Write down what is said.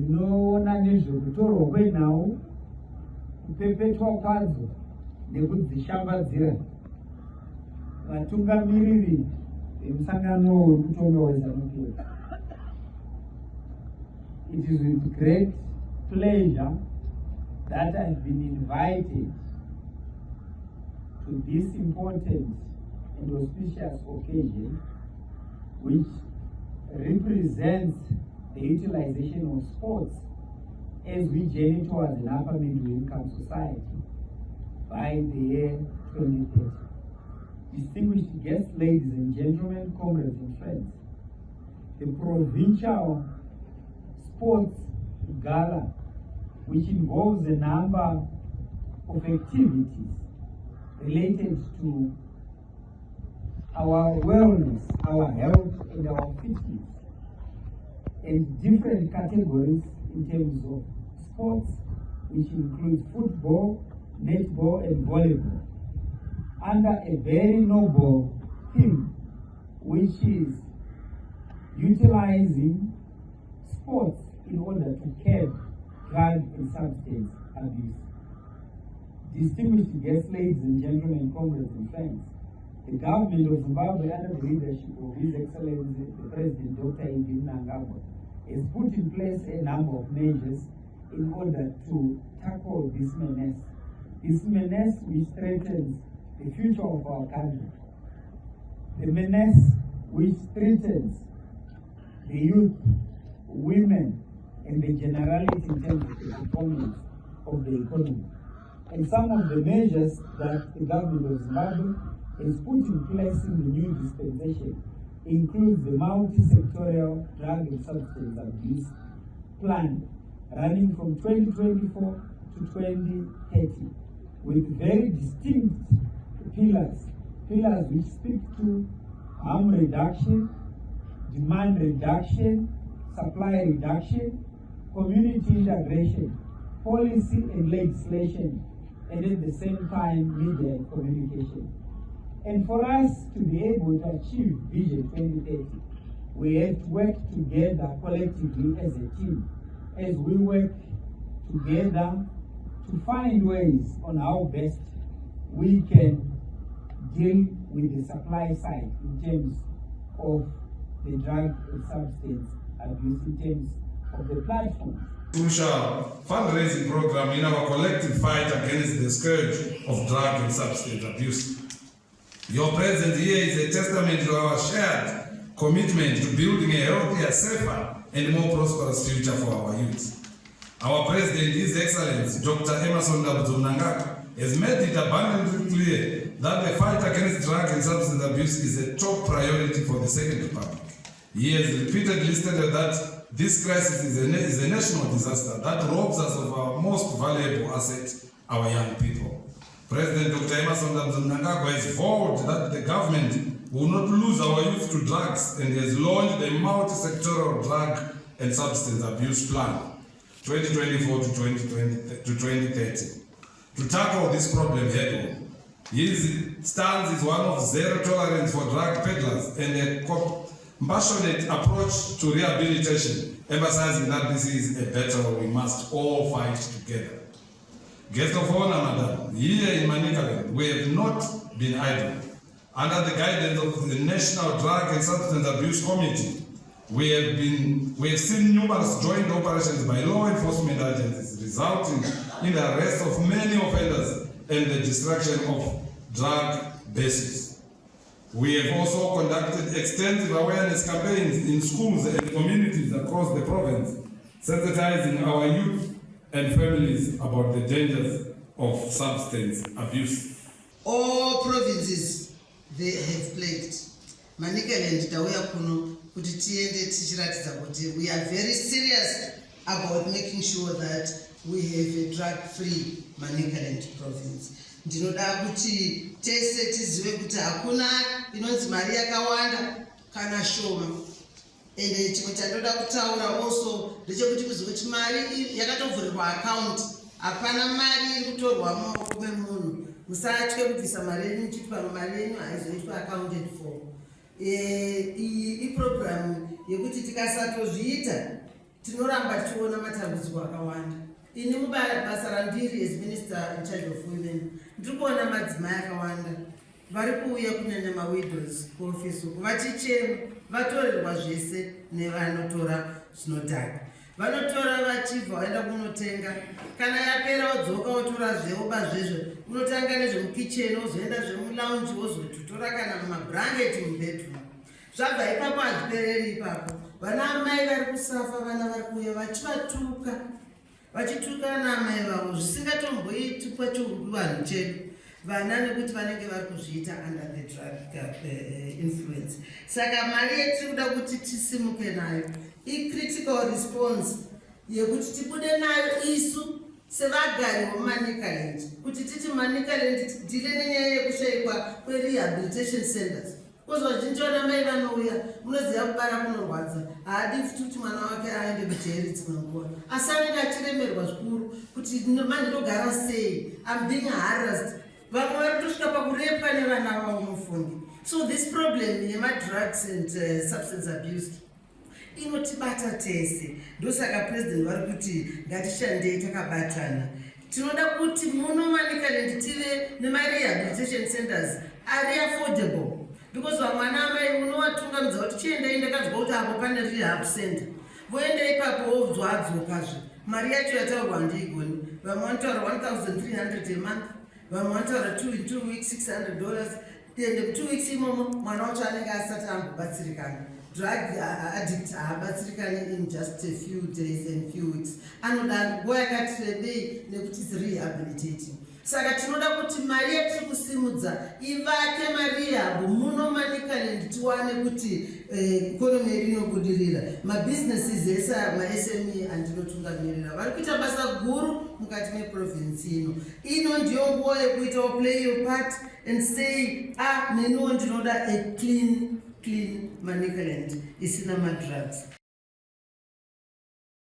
dzinoona nezvekutorwa kwenhau, kupepetwa kwadzo nekudzishambadzira. Vatungamiriri vemusangano wekutonga weZANU-PF. It is with great pleasure that I have been invited to this important and auspicious occasion, which represents the utilization of sports as we journey towards an upper middle income society by the year 2030. Distinguished guests, ladies and gentlemen, comrades and friends, the provincial sports gala, which involves a number of activities related to our wellness, our health, and our fitness, and different categories in terms of sports, which includes football, netball, and volleyball, under a very noble theme, which is utilizing sports in order to curb drug and substance abuse. Distinguished guests, ladies and gentlemen, comrades and friends, the government of Zimbabwe, under the leadership of His Excellency, the President Dr. Mnangagwa, has put in place a number of measures in order to tackle this menace. This menace which threatens the future of our country. The menace which threatens the youth, women, and the generality in terms of the performance of the economy. And some of the measures that the government of Zimbabwe has put in place in the new dispensation includes the multi-sectorial drug and substance abuse plan running from 2024 to 2030 with very distinct pillars which speak to harm reduction, demand reduction, supply reduction, community integration, policy and legislation, and at the same time media and communication. And for us to be able to achieve Vision 2030, we have to work together collectively as a team, as we work together to find ways on how best we can deal with the supply side in terms of the drug and substance abuse, in terms of the platforms. Crucial fundraising program in our collective fight against the scourge of drug and substance abuse. Your presence here is a testament to our shared commitment to building a healthier, safer, and more prosperous future for our youth. Our President, His Excellency, Dr. Mnangagwa, has made it abundantly clear that the fight against drug and substance abuse is a top priority for the Second Republic. He has repeatedly stated that this crisis is a national disaster that robs us of our most valuable asset, our young people. President Dr. Mnangagwa has vowed that the government will not lose our youth to drugs and has launched a multi-sectoral drug and substance abuse plan, 2024 to 2030. To tackle this problem head-on, his stance is one of zero tolerance for drug peddlers and a compassionate approach to rehabilitation, emphasizing that this is a battle we must all fight together. Guest of honor, Madam, here in Manicaland, we have not been idle. Under the guidance of the National Drug and Substance Abuse Committee, we have seen numerous joint operations by law enforcement agencies, resulting in the arrest of many offenders and the destruction of drug bases. We have also conducted extensive awareness campaigns in schools and communities across the province, sensitizing our youth and families about the dangers of substance abuse. All provinces they have plagued. Manicaland tauya kuno kuti tiende tichiratidza kuti we are very serious about making sure that we have a drug-free Manicaland province. Ndinoda kuti tese tizive kuti hakuna inonzi mari yakawanda kana shoma. Ende chimwe chandoda kutaura also ndechekuti kuzive kuti mari yakatovhurirwa account, hapana mari iri kutorwa mumaoko memunhu. Musatye kubvisa mari yenyu kuti pamwe mari yenyu haizoitwa accounted for. Iyi program yekuti tikasatozviita tinoramba tichiona matambudziko akawanda. Ini mubasa randiri as minister in charge of women ndiri kuona madzimai akawanda vari kuuya kunyanya mawidows kuofisi uku vachichema vatorerwa zvese nevanotora zvinodhaka. Vanotora vachibva vaenda kunotenga, kana yapera wodzoka wotora zveoba zvezvo unotanga nezvemukicheni wozoenda zvemulaunji wozototora kana mumabhurangeti mubedroom. Zvabva ipapo hazvipereri ipapo. Vana amai vari kusafa, vana vari kuuya vachivatuka vachitukana amai vavo zvisingatomboiti kwachivanhu chedu vana nekuti vanenge vari kuzviita under the drug influence. Saka mari yetiri kuda kuti tisimuke nayo i-critical response yekuti tibude nayo isu sevagari veManicaland kuti titi Manicaland tidile nenyaya yekushayikwa kwerehabilitation centers. Kozva vazhinji vana mai vanouya munoziva kubara kunorwadza, haadi futi kuti mwana wake aende kujeri dzimwe nguva, asi anenge achiremerwa zvikuru kuti mandinogara sei, I'm being harassed. Vamwe vari kutosvika pakurepwa nevana vavo mufungi. So this problem yema-drugs and substance abuse inotibata tese. Ndosaka president vari kuti ngatishandei takabatana. Tinoda kuti muno Manicaland tive nema-rehabilitation centers ari affordable. Because vamwana amai unovatungamidza kuti chiendei ndakazwa kuti apo pane rehab center. Voenda ipapo wodzwadzokazve. Mari yacho yataurwa ndeigoni. Vamwe vanotaura 1,300 a month. Vamwe vanotaura 2 weeks $600. Ende 2 weeks imomo mwana wacho anenge asati ambobatsirikana. Drug addict haabatsirikani in just a few days and few weeks. Anoda nguva yakati rebei nekuti is rehabilitating. Saka tinoda kuti mari yatiri kusimudza ivake marehab muno Manicaland tiwane kuti ikonomi yedu inobudirira. Mabusinesses ese maSME andinotungamirira vari kuita basa guru mukati meprovinsi ino. Ino ndiyo nguva yekuita play your part and say neniwo ndinoda a clean Manicaland isina madrugs.